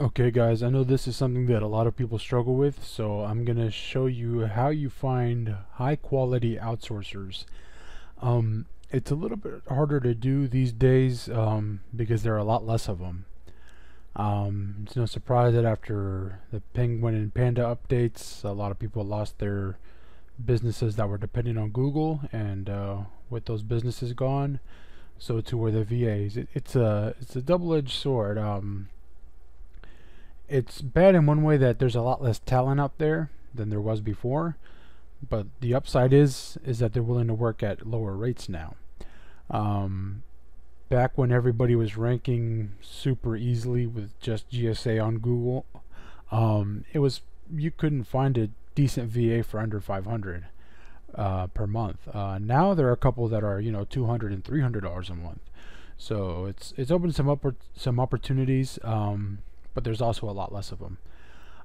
Okay guys, I know this is something that a lot of people struggle with, so I'm going to show you how you find high quality outsourcers. It's a little bit harder to do these days because there are a lot less of them. It's no surprise that after the Penguin and Panda updates, a lot of people lost their businesses that were depending on Google, and with those businesses gone, so too were the VAs. It's a double-edged sword. It's bad in one way that there's a lot less talent out there than there was before, but the upside is that they're willing to work at lower rates now. Back when everybody was ranking super easily with just GSA on Google, you couldn't find a decent VA for under 500 per month. Now there are a couple that are $200 and $300 a month, so it's opened some opportunities. But there's also a lot less of them.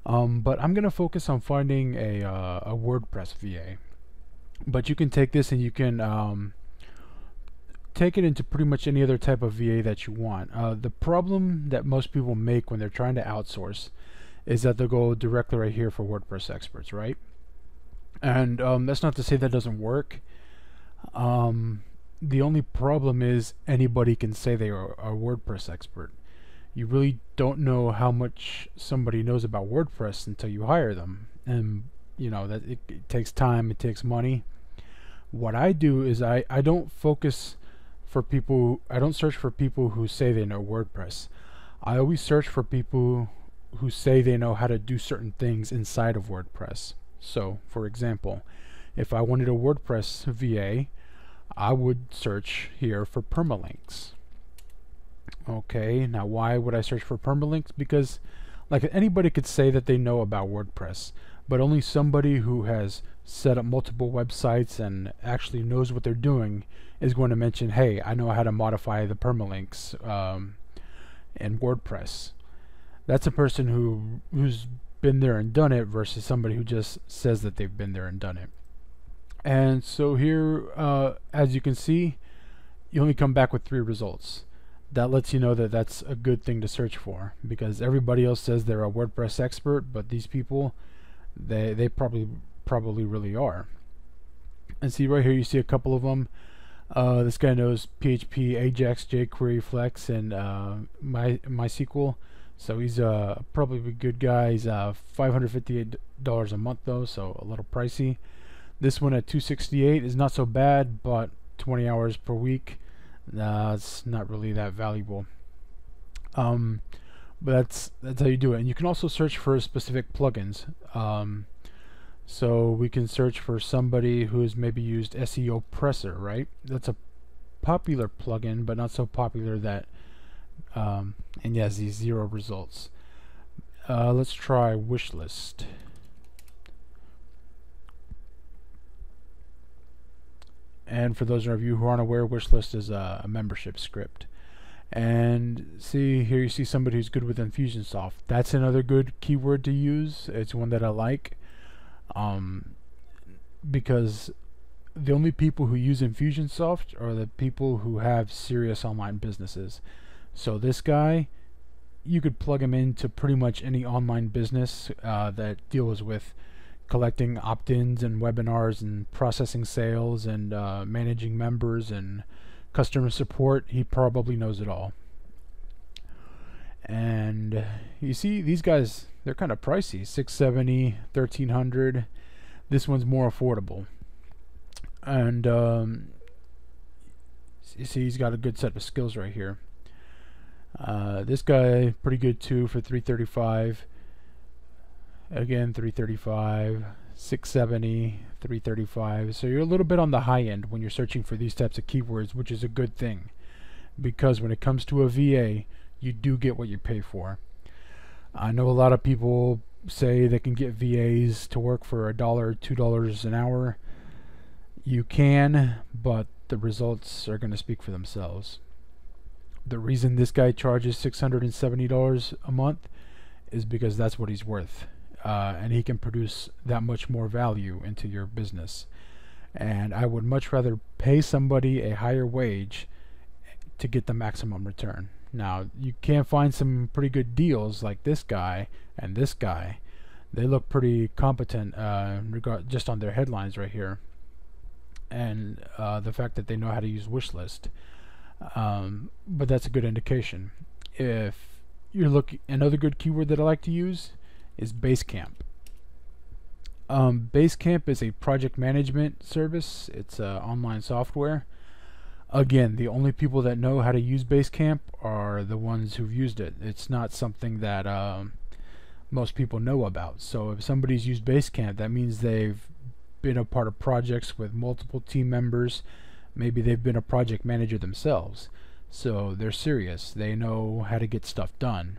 But I'm gonna focus on finding a WordPress VA. But you can take this and you can take it into pretty much any other type of VA that you want. The problem that most people make when they're trying to outsource is that they'll go directly right here for WordPress experts, right? And that's not to say that doesn't work. The only problem is anybody can say they are a WordPress expert. You really don't know how much somebody knows about WordPress until you hire them, and that it takes time, it takes money. What I do is I don't focus for people, I don't search for people who say they know WordPress. I always search for people who say they know how to do certain things inside of WordPress. So for example, if I wanted a WordPress VA, I would search here for permalinks. Okay, now why would I search for permalinks? Because like anybody could say that they know about WordPress, but only somebody who has set up multiple websites and actually knows what they're doing is going to mention, hey, I know how to modify the permalinks in WordPress. That's a person who's been there and done it versus somebody who just says that they've been there and done it. And so here, as you can see, you only come back with 3 results. That lets you know that that's a good thing to search for, because everybody else says they're a WordPress expert, but these people, they probably really are. And see right here, you see a couple of them. This guy knows PHP, Ajax, jQuery, Flex, and MySQL. So he's probably a good guy. He's $558 a month though, so a little pricey. This one at $268 is not so bad, but 20 hours per week. It's not really that valuable. But that's how you do it. And you can also search for specific plugins. So we can search for somebody who has maybe used SEO Presser, right? That's a popular plugin, but not so popular that and yes, these 0 results. Let's try Wishlist. And for those of you who aren't aware, Wishlist is a membership script. And see here, you see somebody who's good with Infusionsoft. That's another good keyword to use. It's one that I like, because the only people who use Infusionsoft are the people who have serious online businesses. So this guy, you could plug him into pretty much any online business that deals with collecting opt-ins and webinars and processing sales and managing members and customer support. He probably knows it all. And you see these guys, they're kind of pricey, $670, $1,300. This one's more affordable. And you see he's got a good set of skills right here. This guy pretty good too for $335. Again, $335, $670, $335. So you're a little bit on the high end when you're searching for these types of keywords, which is a good thing, because when it comes to a VA, you do get what you pay for. I know a lot of people say they can get VAs to work for $1 or $2 an hour. You can, but the results are going to speak for themselves. The reason this guy charges $670 a month is because that's what he's worth. And he can produce that much more value into your business. And I would much rather pay somebody a higher wage to get the maximum return. Now you can find some pretty good deals like this guy and this guy. They look pretty competent just on their headlines right here, and the fact that they know how to use wishlist. But that's a good indication. If you're looking, another good keyword that I like to use is Basecamp. Basecamp is a project management service. It's online software. Again, the only people that know how to use Basecamp are the ones who've used it. It's not something that most people know about. So if somebody's used Basecamp, that means they've been a part of projects with multiple team members. Maybe they've been a project manager themselves. So they're serious. They know how to get stuff done.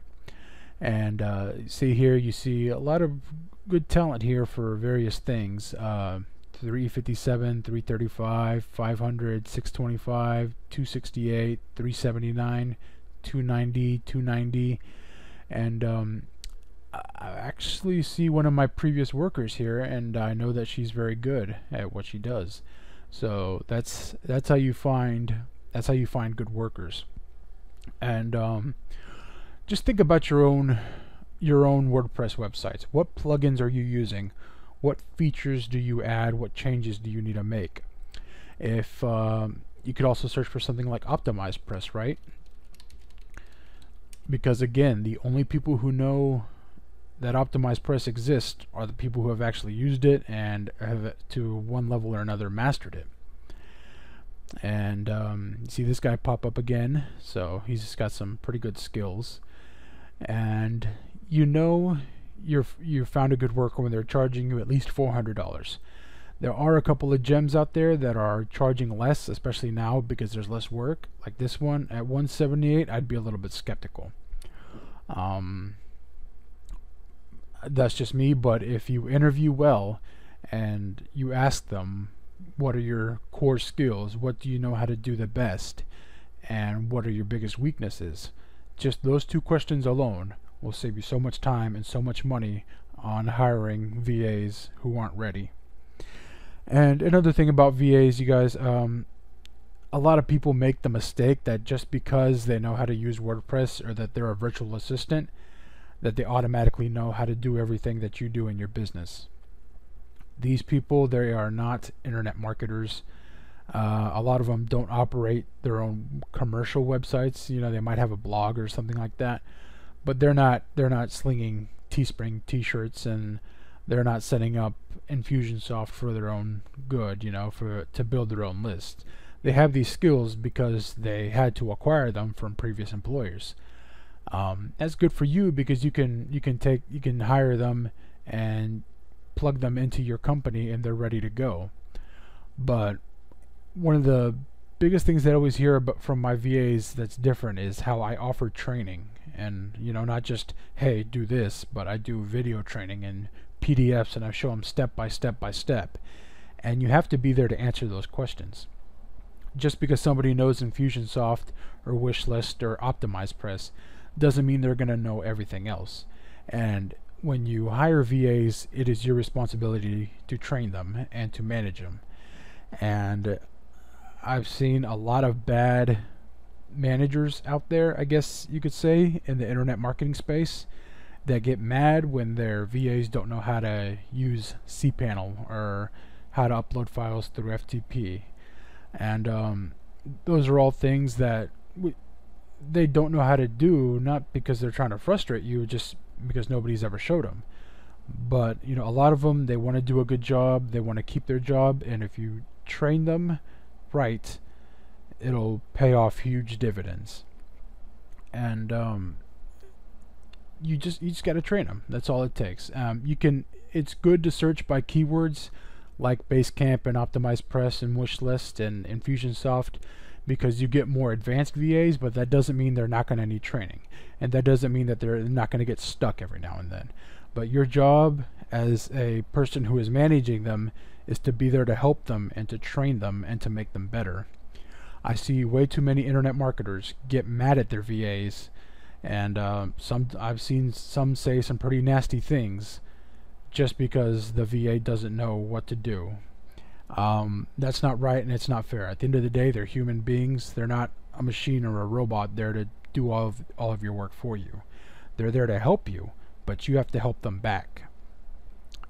And see here, you see a lot of good talent here for various things. 357, 335, 500, 625, 268, 379, 290, 290, and I actually see one of my previous workers here, and I know that she's very good at what she does. So that's how you find good workers. And just think about your own WordPress websites. What plugins are you using? What features do you add? What changes do you need to make? If you could also search for something like OptimizePress, right? Because again, the only people who know that OptimizePress exists are the people who have actually used it and have, to one level or another, mastered it. And you see this guy pop up again, so he's just got some pretty good skills. And you know you found a good worker when they're charging you at least $400. There are a couple of gems out there that are charging less, especially now because there's less work. Like this one at $178, I'd be a little bit skeptical. That's just me, but if you interview well and you ask them what are your core skills, what do you know how to do the best, and what are your biggest weaknesses, just those two questions alone will save you so much time and so much money on hiring VAs who aren't ready. And another thing about VAs, you guys, a lot of people make the mistake that just because they know how to use WordPress or that they're a virtual assistant, that they automatically know how to do everything that you do in your business. These people, they are not internet marketers. A lot of them don't operate their own commercial websites. You know, they might have a blog or something like that, but they're not slinging Teespring t-shirts, and they're not setting up Infusionsoft for their own good, you know, to build their own list. They have these skills because they had to acquire them from previous employers. That's good for you because you can hire them and plug them into your company and they're ready to go. But one of the biggest things that I always hear about from my VAs that's different is how I offer training. And you know, not just hey do this, but I do video training and PDFs, and I show them step by step by step. And you have to be there to answer those questions. Just because somebody knows Infusionsoft or Wishlist or OptimizePress doesn't mean they're going to know everything else. And when you hire VAs, it is your responsibility to train them and to manage them. And I've seen a lot of bad managers out there, I guess you could say, in the internet marketing space that get mad when their VAs don't know how to use cPanel or how to upload files through FTP. And those are all things that they don't know how to do, not because they're trying to frustrate you, just because nobody's ever showed them. But you know, a lot of them, they want to do a good job, they want to keep their job, and if you train them right, it'll pay off huge dividends. And you just got to train them. That's all it takes. It's good to search by keywords like Basecamp and OptimizePress and Wishlist and Infusionsoft, because you get more advanced VAs, but that doesn't mean they're not going to need training, and that doesn't mean that they're not going to get stuck every now and then. But your job as a person who is managing them is to be there to help them and to train them and to make them better. I see way too many internet marketers get mad at their VAs, and I've seen some say some pretty nasty things just because the VA doesn't know what to do. That's not right, and it's not fair. At the end of the day, they're human beings. They're not a machine or a robot there do all of your work for you. They're there to help you, but you have to help them back.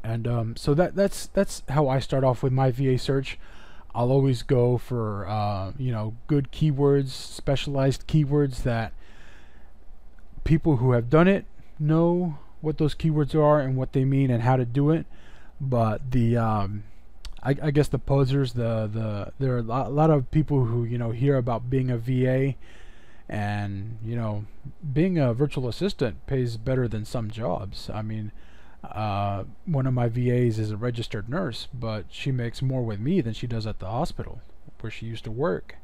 And so that's how I start off with my VA search. I'll always go for good keywords, specialized keywords that people who have done it know what those keywords are and what they mean and how to do it. But the I guess the posers, there are a lot of people who hear about being a VA, and being a virtual assistant pays better than some jobs. I mean, one of my VAs is a registered nurse, but she makes more with me than she does at the hospital where she used to work.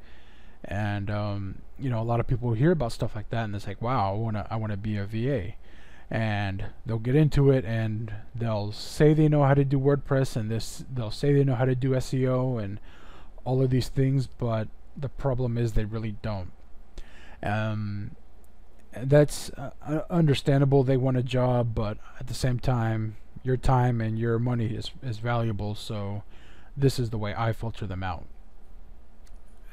And a lot of people hear about stuff like that, and it's like, wow, I wanna be a VA. And they'll get into it, and they'll say they know how to do WordPress, and they'll say they know how to do SEO and all of these things, but the problem is they really don't. That's understandable. They want a job, but at the same time, your time and your money is valuable. So this is the way I filter them out,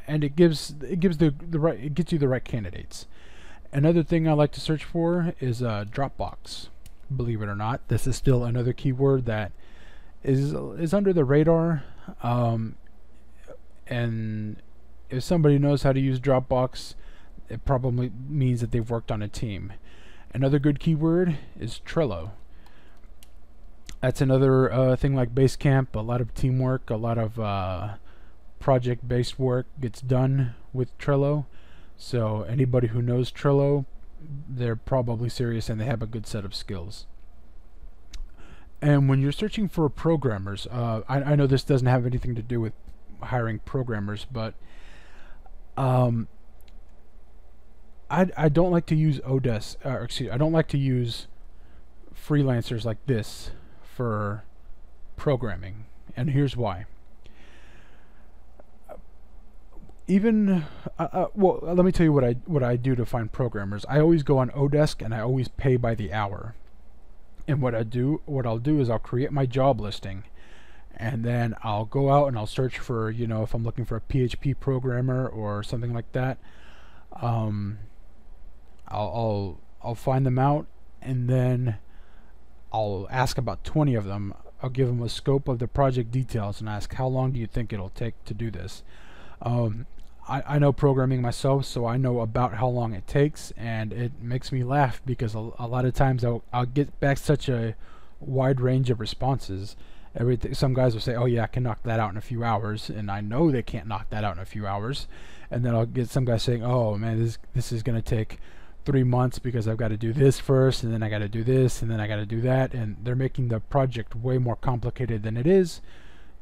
and it gets you the right candidates. Another thing I like to search for is Dropbox. Believe it or not, this is still another keyword that is under the radar. And if somebody knows how to use Dropbox, it probably means that they've worked on a team. Another good keyword is Trello. That's another thing like Basecamp. A lot of teamwork, a lot of project-based work gets done with Trello. So anybody who knows Trello, they're probably serious and they have a good set of skills. And when you're searching for programmers, I know this doesn't have anything to do with hiring programmers, but I don't like to use I don't like to use freelancers like this for programming, and here's why. Well, let me tell you what I do to find programmers. I always go on Odesk, and I always pay by the hour. And what I'll do is I'll create my job listing, and then I'll go out and I'll search for, if I'm looking for a PHP programmer or something like that. I'll find them out, and then I'll ask about 20 of them. I'll give them a scope of the project details and ask, how long do you think it'll take to do this? I know programming myself, so I know about how long it takes, and it makes me laugh because a lot of times I'll get back such a wide range of responses. Some guys will say, oh yeah, I can knock that out in a few hours, and I know they can't knock that out in a few hours. And then I'll get some guys saying, oh man, this is going to take 3 months because I've got to do this first, and then I got to do this, and then I got to do that, and they're making the project way more complicated than it is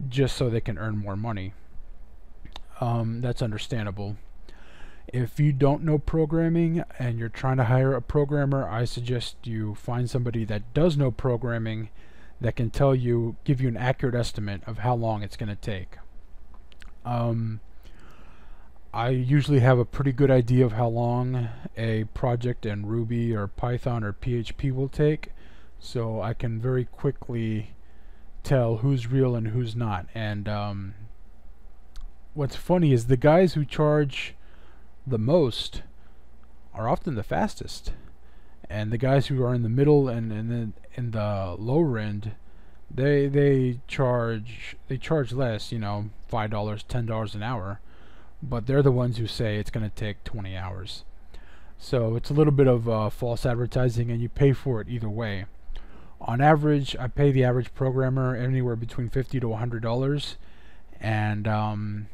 just so they can earn more money. That's understandable. If you don't know programming and you're trying to hire a programmer, I suggest you find somebody that does know programming that can give you an accurate estimate of how long it's going to take. I usually have a pretty good idea of how long a project in Ruby or Python or PHP will take, so I can very quickly tell who's real and who's not. And what's funny is the guys who charge the most are often the fastest, and the guys who are in the middle and then in the lower end, they charge less, $5, $10 an hour, but they're the ones who say it's going to take 20 hours. So it's a little bit of false advertising, and you pay for it either way. On average, I pay the average programmer anywhere between $50 to $100, and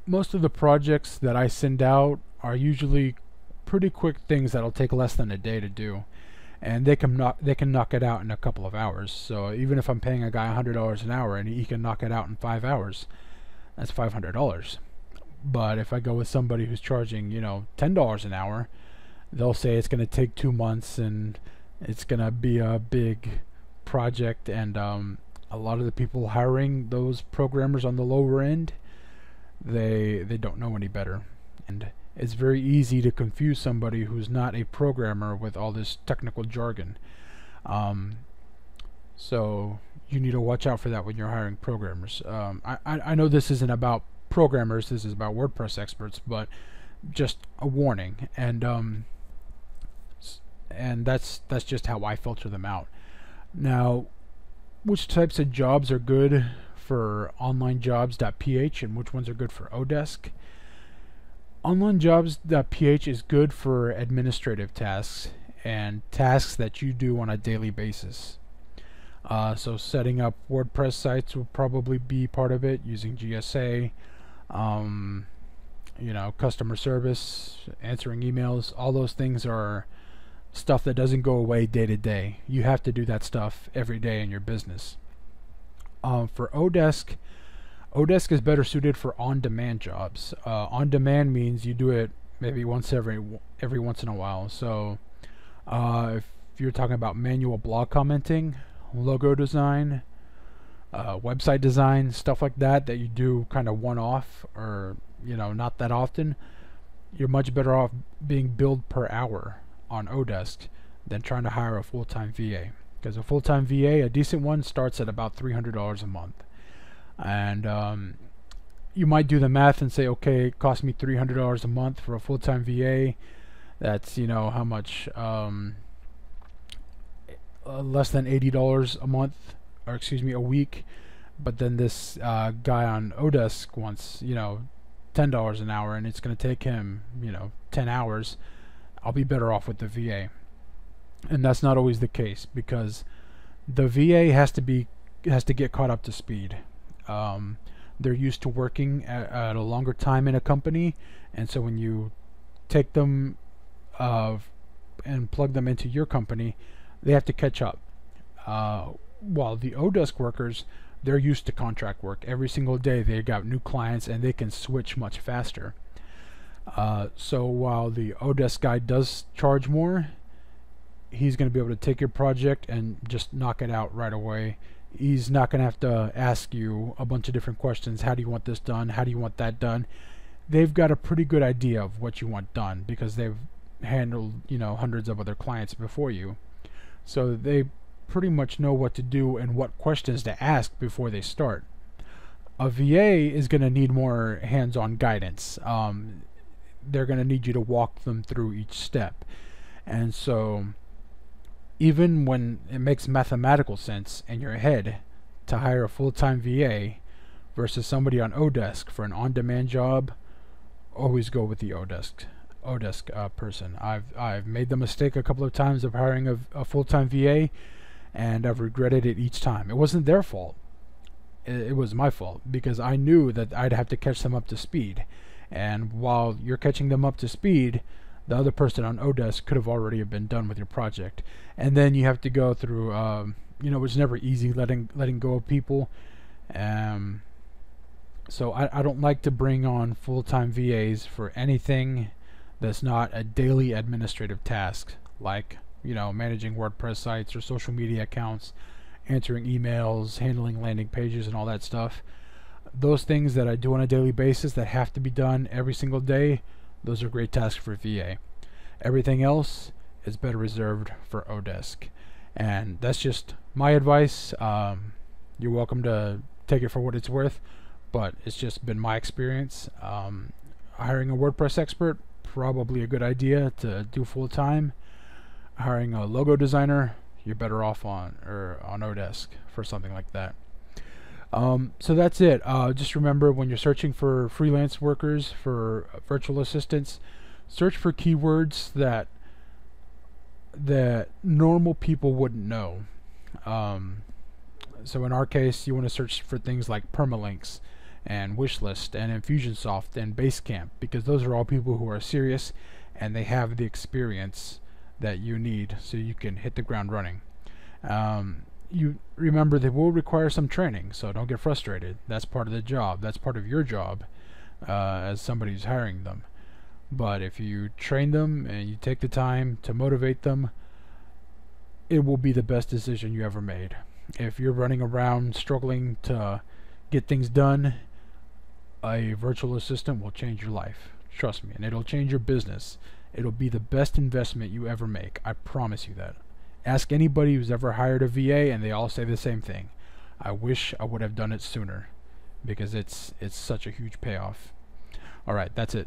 most of the projects that I send out are usually pretty quick things that'll take less than a day to do, and they can knock it out in a couple of hours. So even if I'm paying a guy $100 an hour and he can knock it out in 5 hours, that's $500. But if I go with somebody who's charging $10 an hour, they'll say it's going to take 2 months and it's going to be a big project. And a lot of the people hiring those programmers on the lower end, they don't know any better, and it's very easy to confuse somebody who's not a programmer with all this technical jargon. So you need to watch out for that when you're hiring programmers. I know this isn't about programmers, this is about WordPress experts, but just a warning. And that's just how I filter them out. Now, which types of jobs are good for onlinejobs.ph and which ones are good for Odesk? Onlinejobs.ph is good for administrative tasks and tasks that you do on a daily basis. So setting up WordPress sites will probably be part of it, using GSA, customer service, answering emails. All those things are stuff that doesn't go away day to day. You have to do that stuff every day in your business. For Odesk is better suited for on-demand jobs. On-demand means you do it maybe every once in a while. So if you're talking about manual blog commenting, logo design, website design, stuff like that you do kind of one-off, or not that often, you're much better off being billed per hour on Odesk than trying to hire a full-time VA. Because a full-time VA, a decent one, starts at about $300 a month. And you might do the math and say, okay, it cost me $300 a month for a full-time VA. That's, how much? Less than $80 a month, or excuse me, a week. But then this guy on Odesk wants, $10 an hour, and it's going to take him, 10 hours. I'll be better off with the VA. And that's not always the case, because the VA has to get caught up to speed. They're used to working at a longer time in a company, and so when you take them and plug them into your company, they have to catch up. While the Odesk workers, they're used to contract work. Every single day they got new clients and they can switch much faster. So while the Odesk guy does charge more, he's going to be able to take your project and just knock it out right away. He's not going to have to ask you a bunch of different questions. How do you want this done? How do you want that done? They've got a pretty good idea of what you want done, because they've handled, hundreds of other clients before you. So they pretty much know what to do and what questions to ask before they start. A VA is going to need more hands-on guidance. They're going to need you to walk them through each step. And so even when it makes mathematical sense in your head to hire a full-time VA versus somebody on Odesk for an on-demand job, always go with the Odesk person. I've made the mistake a couple of times of hiring a full-time VA, and I've regretted it each time. It wasn't their fault. It was my fault, because I knew that I'd have to catch them up to speed. And while you're catching them up to speed, the other person on Odesk could have already been done with your project. And then you have to go through, it's never easy letting go of people. So I don't like to bring on full-time VAs for anything that's not a daily administrative task, like managing WordPress sites or social media accounts, answering emails, handling landing pages, and all that stuff. Those things that I do on a daily basis that have to be done every single day, those are great tasks for VA. Everything else is better reserved for Odesk. And that's just my advice. You're welcome to take it for what it's worth, but it's just been my experience. Hiring a WordPress expert, probably a good idea to do full time. Hiring a logo designer, you're better off on Odesk for something like that. So that's it. Just remember, when you're searching for freelance workers, for virtual assistants, search for keywords that normal people wouldn't know. So in our case, you want to search for things like permalinks and Wishlist and Infusionsoft and Basecamp, because those are all people who are serious and they have the experience that you need, so you can hit the ground running. You remember, they will require some training, so don't get frustrated. That's part of the job. That's part of your job as somebody who's hiring them. But if you train them and you take the time to motivate them, it will be the best decision you ever made. If you're running around struggling to get things done, a virtual assistant will change your life. Trust me, and it'll change your business. It'll be the best investment you ever make. I promise you that. Ask anybody who's ever hired a VA, and they all say the same thing. I wish I would have done it sooner, because it's such a huge payoff. All right, that's it.